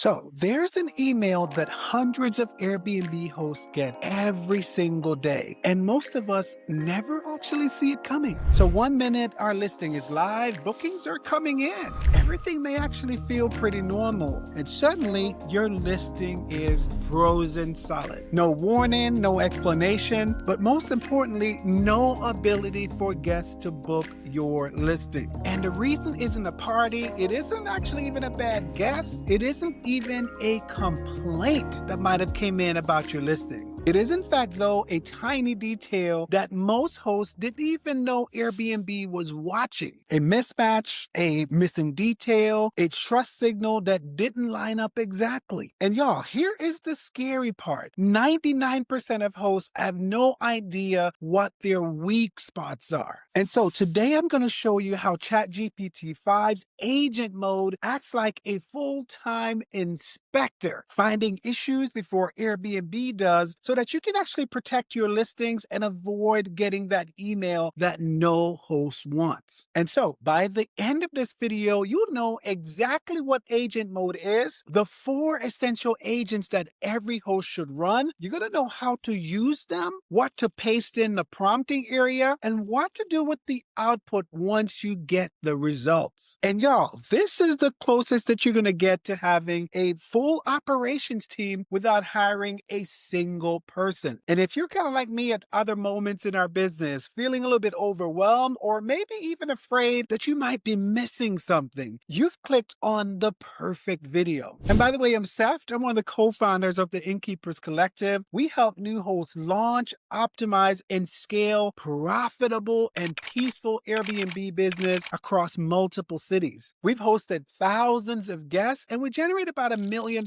So there's an email that hundreds of Airbnb hosts get every single day, and most of us never actually see it coming. So one minute our listing is live, bookings are coming in. Everything may actually feel pretty normal, and suddenly your listing is frozen solid. No warning, no explanation, but most importantly, no ability for guests to book your listing. And the reason isn't a party, it isn't actually even a bad guess, it isn't even a complaint that might have came in about your listing. It is, in fact, though, a tiny detail that most hosts didn't even know Airbnb was watching. A mismatch, a missing detail, a trust signal that didn't line up exactly. And y'all, here is the scary part. 99% of hosts have no idea what their weak spots are. And so today I'm going to show you how ChatGPT 5's agent mode acts like a full-time inspector, finding issues before Airbnb does so that you can actually protect your listings and avoid getting that email that no host wants. And so by the end of this video, you'll know exactly what agent mode is, the 4 essential agents that every host should run. You're going to know how to use them, what to paste in the prompting area, and what to do with the output once you get the results. And y'all, this is the closest that you're going to get to having a full operations team without hiring a single person. And if you're kind of like me at other moments in our business, feeling a little bit overwhelmed or maybe even afraid that you might be missing something, you've clicked on the perfect video. And by the way, I'm Seth. I'm one of the co-founders of the Innkeepers Collective. We help new hosts launch, optimize, and scale profitable and peaceful Airbnb business across multiple cities. We've hosted thousands of guests and we generate about $1 million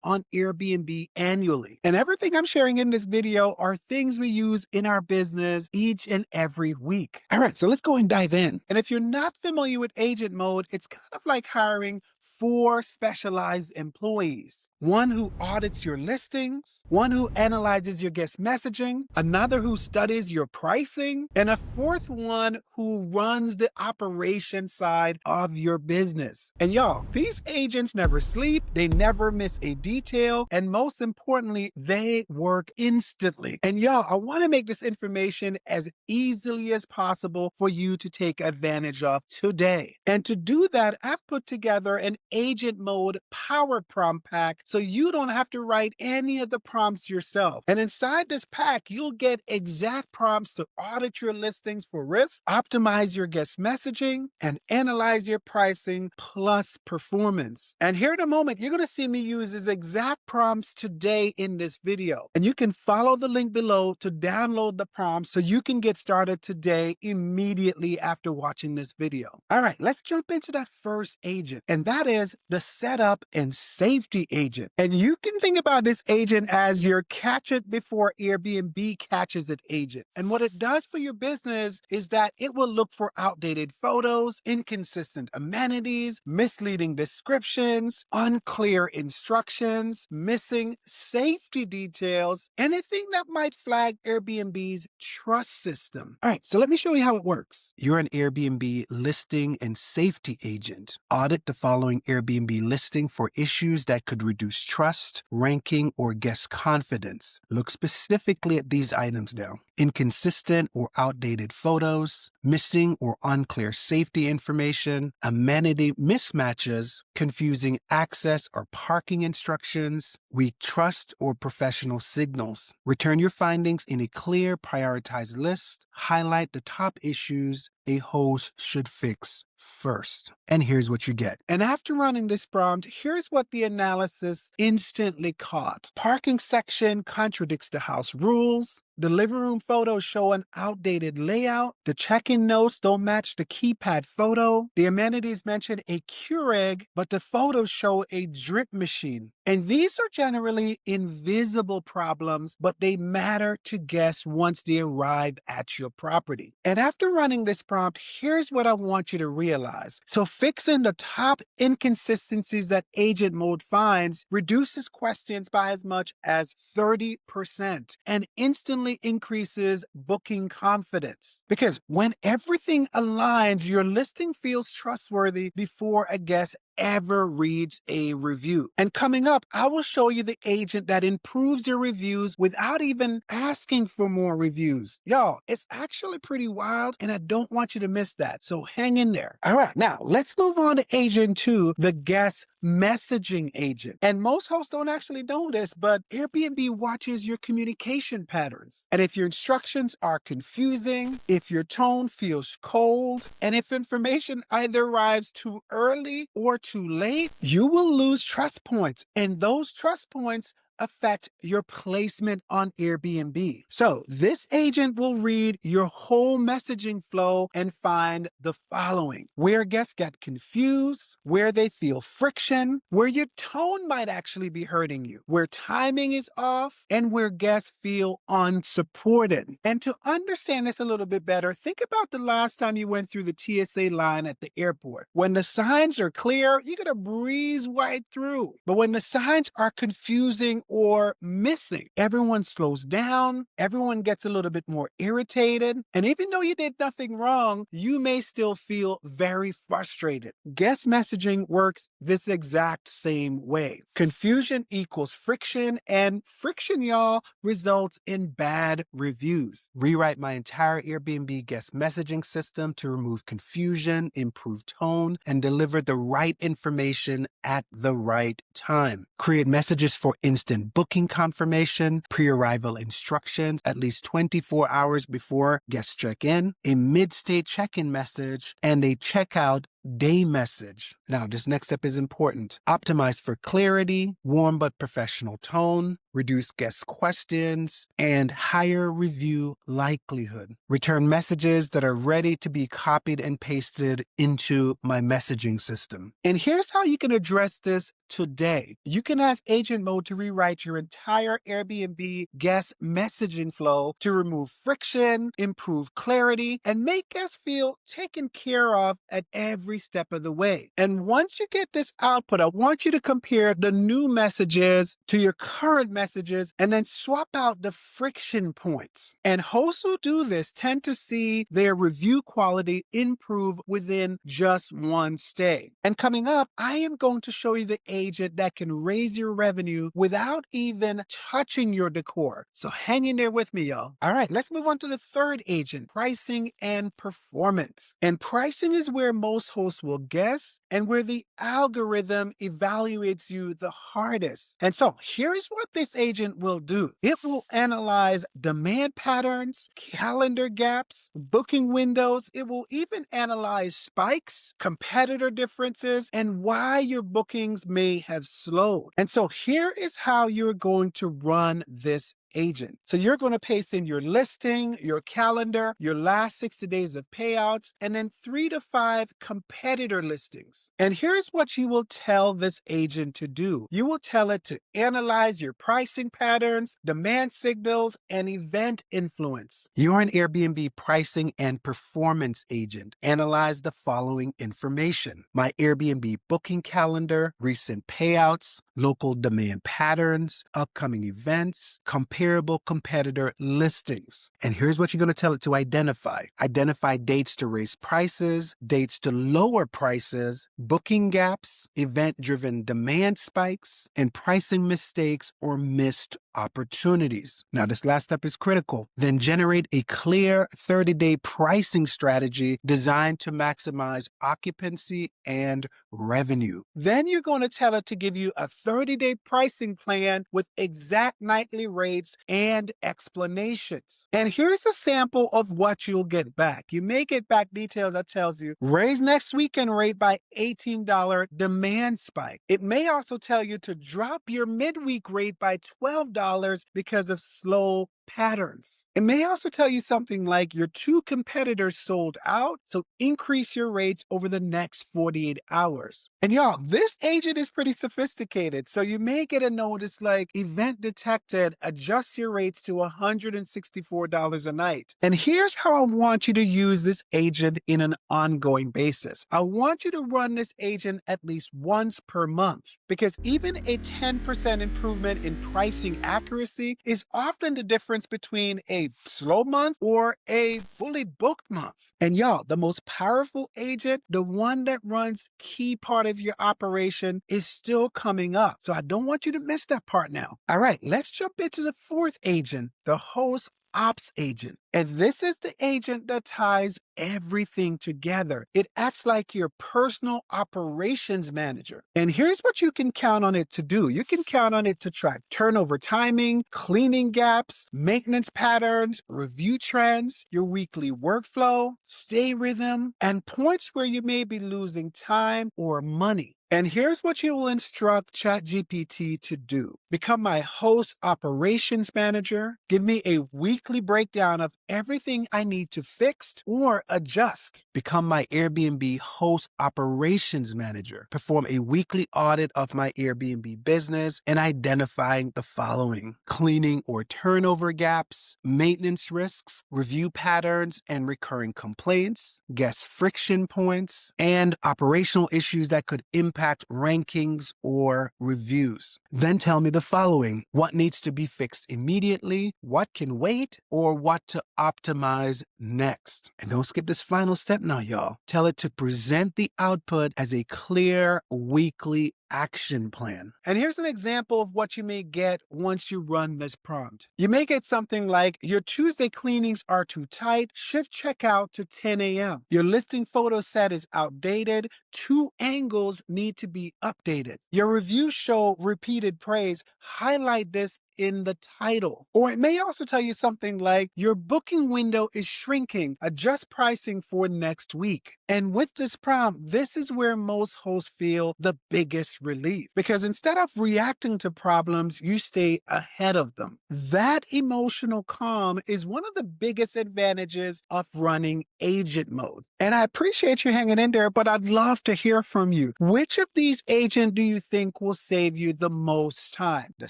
on Airbnb annually. And everything I'm sharing in this video are things we use in our business each and every week. All right, so let's go and dive in. And if you're not familiar with agent mode, it's kind of like hiring 4 specialized employees. One who audits your listings, one who analyzes your guest messaging, another who studies your pricing, and a fourth one who runs the operation side of your business. And y'all, these agents never sleep, they never miss a detail, and most importantly, they work instantly. And y'all, I want to make this information as easily as possible for you to take advantage of today. And to do that, I've put together an agent mode power prompt pack so you don't have to write any of the prompts yourself. And inside this pack, you'll get exact prompts to audit your listings for risk, optimize your guest messaging, and analyze your pricing plus performance. And here in a moment, you're going to see me use these exact prompts today in this video. And you can follow the link below to download the prompts so you can get started today immediately after watching this video. All right, let's jump into that first agent, and that is the setup and safety agent. And you can think about this agent as your catch it before Airbnb catches it agent. And what it does for your business is that it will look for outdated photos, inconsistent amenities, misleading descriptions, unclear instructions, missing safety details, anything that might flag Airbnb's trust system. All right, so let me show you how it works. You're an Airbnb listing and safety agent. Audit the following Airbnb listing for issues that could reduce trust, ranking, or guest confidence. Look specifically at these items now. Inconsistent or outdated photos, missing or unclear safety information, amenity mismatches, confusing access or parking instructions, weak trust or professional signals. Return your findings in a clear, prioritized list. Highlight the top issues a host should fix first. And here's what you get. And after running this prompt, here's what the analysis instantly caught. Parking section contradicts the house rules. The living room photos show an outdated layout. The check-in notes don't match the keypad photo. The amenities mention a Keurig, but the photos show a drip machine. And these are generally invisible problems, but they matter to guests once they arrive at your property. And after running this prompt, here's what I want you to realize. So fixing the top inconsistencies that agent mode finds reduces questions by as much as 30% and instantly increases booking confidence. Because when everything aligns, your listing feels trustworthy before a guest ever reads a review. And coming up, I will show you the agent that improves your reviews without even asking for more reviews. Y'all, it's actually pretty wild, and I don't want you to miss that. So hang in there. All right, now let's move on to agent two, the guest messaging agent. And most hosts don't actually know this, but Airbnb watches your communication patterns. And if your instructions are confusing, if your tone feels cold, and if information either arrives too early or too late, you will lose trust points. And those trust points affect your placement on Airbnb. So this agent will read your whole messaging flow and find the following: where guests get confused, where they feel friction, where your tone might actually be hurting you, where timing is off, and where guests feel unsupported. And to understand this a little bit better, think about the last time you went through the TSA line at the airport. When the signs are clear, you're gonna breeze right through. But when the signs are confusing or missing, everyone slows down, everyone gets a little bit more irritated, and even though you did nothing wrong, you may still feel very frustrated. Guest messaging works this exact same way. Confusion equals friction, and friction, y'all, results in bad reviews. Rewrite my entire Airbnb guest messaging system to remove confusion, improve tone, and deliver the right information at the right time. Create messages for instant booking confirmation, pre-arrival instructions at least 24 hours before guests check in, a mid-stay check-in message, and a checkout day message. Now, this next step is important. Optimize for clarity, warm but professional tone, reduce guest questions, and higher review likelihood. Return messages that are ready to be copied and pasted into my messaging system. And here's how you can address this today. You can ask Agent Mode to rewrite your entire Airbnb guest messaging flow to remove friction, improve clarity, and make guests feel taken care of at every step of the way. And once you get this output, I want you to compare the new messages to your current messages and then swap out the friction points. And hosts who do this tend to see their review quality improve within just one stay. And coming up, I am going to show you the agent that can raise your revenue without even touching your decor. So hang in there with me, y'all. All right, let's move on to the third agent, pricing and performance. And pricing is where most hosts will guess and where the algorithm evaluates you the hardest. And so here is what this agent will do. It will analyze demand patterns, calendar gaps, booking windows. It will even analyze spikes, competitor differences, and why your bookings may have slowed. And so here is how you're going to run this agent. So you're going to paste in your listing, your calendar, your last 60 days of payouts, and then 3 to 5 competitor listings. And here's what you will tell this agent to do. You will tell it to analyze your pricing patterns, demand signals, and event influence. You're an Airbnb pricing and performance agent. Analyze the following information: my Airbnb booking calendar, recent payouts, local demand patterns, upcoming events, comparable competitor listings. And here's what you're going to tell it to identify. Identify dates to raise prices, dates to lower prices, booking gaps, event-driven demand spikes, and pricing mistakes or missed opportunities. Now, this last step is critical. Then generate a clear 30-day pricing strategy designed to maximize occupancy and revenue. Then you're going to tell it to give you a 30-day pricing plan with exact nightly rates and explanations. And here's a sample of what you'll get back. You may get back details that tells you raise next weekend rate by $18 demand spike. It may also tell you to drop your midweek rate by $12 because of slow patterns. It may also tell you something like your 2 competitors sold out, so increase your rates over the next 48 hours. And y'all, this agent is pretty sophisticated, so you may get a notice like event detected, adjust your rates to $164 a night. And here's how I want you to use this agent in an ongoing basis. I want you to run this agent at least once per month, because even a 10% improvement in pricing accuracy is often the difference difference between a slow month or a fully booked month. And y'all, the most powerful agent, the one that runs key part of your operation, is still coming up. So I don't want you to miss that part now. All right, let's jump into the fourth agent, the host ops agent. And this is the agent that ties everything together. It acts like your personal operations manager. And here's what you can count on it to do. You can count on it to track turnover timing, cleaning gaps, maintenance patterns, review trends, your weekly workflow, stay rhythm, and points where you may be losing time or money. And here's what you will instruct ChatGPT to do. Become my host operations manager. Give me a weekly breakdown of everything I need to fix or adjust. Become my Airbnb host operations manager. Perform a weekly audit of my Airbnb business and identifying the following: cleaning or turnover gaps, maintenance risks, review patterns and recurring complaints, guest friction points, and operational issues that could impact rankings or reviews. Then tell me the following: what needs to be fixed immediately, what can wait, or what to optimize next. And don't skip this final step now, y'all. Tell it to present the output as a clear weekly action plan. And here's an example of what you may get once you run this prompt. You may get something like, your Tuesday cleanings are too tight, shift checkout to 10 a.m. Your listing photo set is outdated, 2 angles need to be updated. Your reviews show repeated praise, highlight this in the title. Or it may also tell you something like, your booking window is shrinking, adjust pricing for next week. And with this prompt, this is where most hosts feel the biggest relief, because instead of reacting to problems, you stay ahead of them. That emotional calm is one of the biggest advantages of running agent mode. And I appreciate you hanging in there, but I'd love to hear from you. Which of these agents do you think will save you the most time? The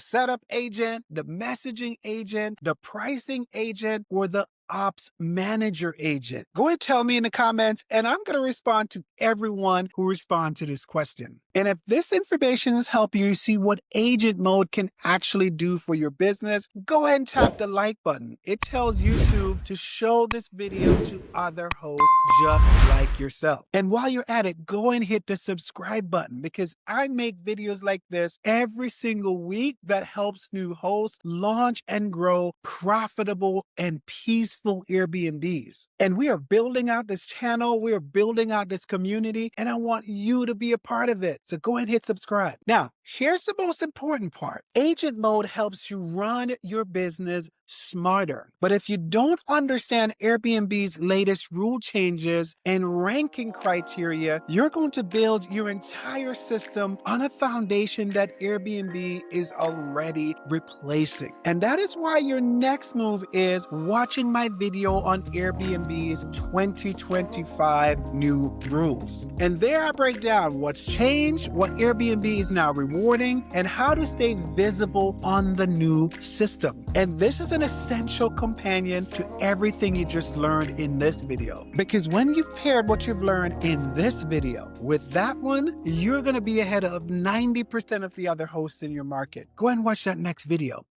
setup agent, the messaging agent, the pricing agent, or the ops manager agent? Go ahead and tell me in the comments, and I'm going to respond to everyone who responds to this question. And if this information has helped you see what agent mode can actually do for your business, go ahead and tap the like button. It tells YouTube to show this video to other hosts just like yourself. And while you're at it, go and hit the subscribe button, because I make videos like this every single week that helps new hosts launch and grow profitable and peaceful Airbnbs. And we are building out this channel, we are building out this community, and I want you to be a part of it. So go ahead and hit subscribe. Now, here's the most important part. Agent mode helps you run your business smarter. But if you don't understand Airbnb's latest rule changes and ranking criteria, you're going to build your entire system on a foundation that Airbnb is already replacing. And that is why your next move is watching my video on Airbnb's 2025 new rules. And there I break down what's changed, what Airbnb is now rewarding, and how to stay visible on the new system. And this is an essential companion to everything you just learned in this video. Because when you've paired what you've learned in this video with that one, you're going to be ahead of 90% of the other hosts in your market. Go ahead and watch that next video.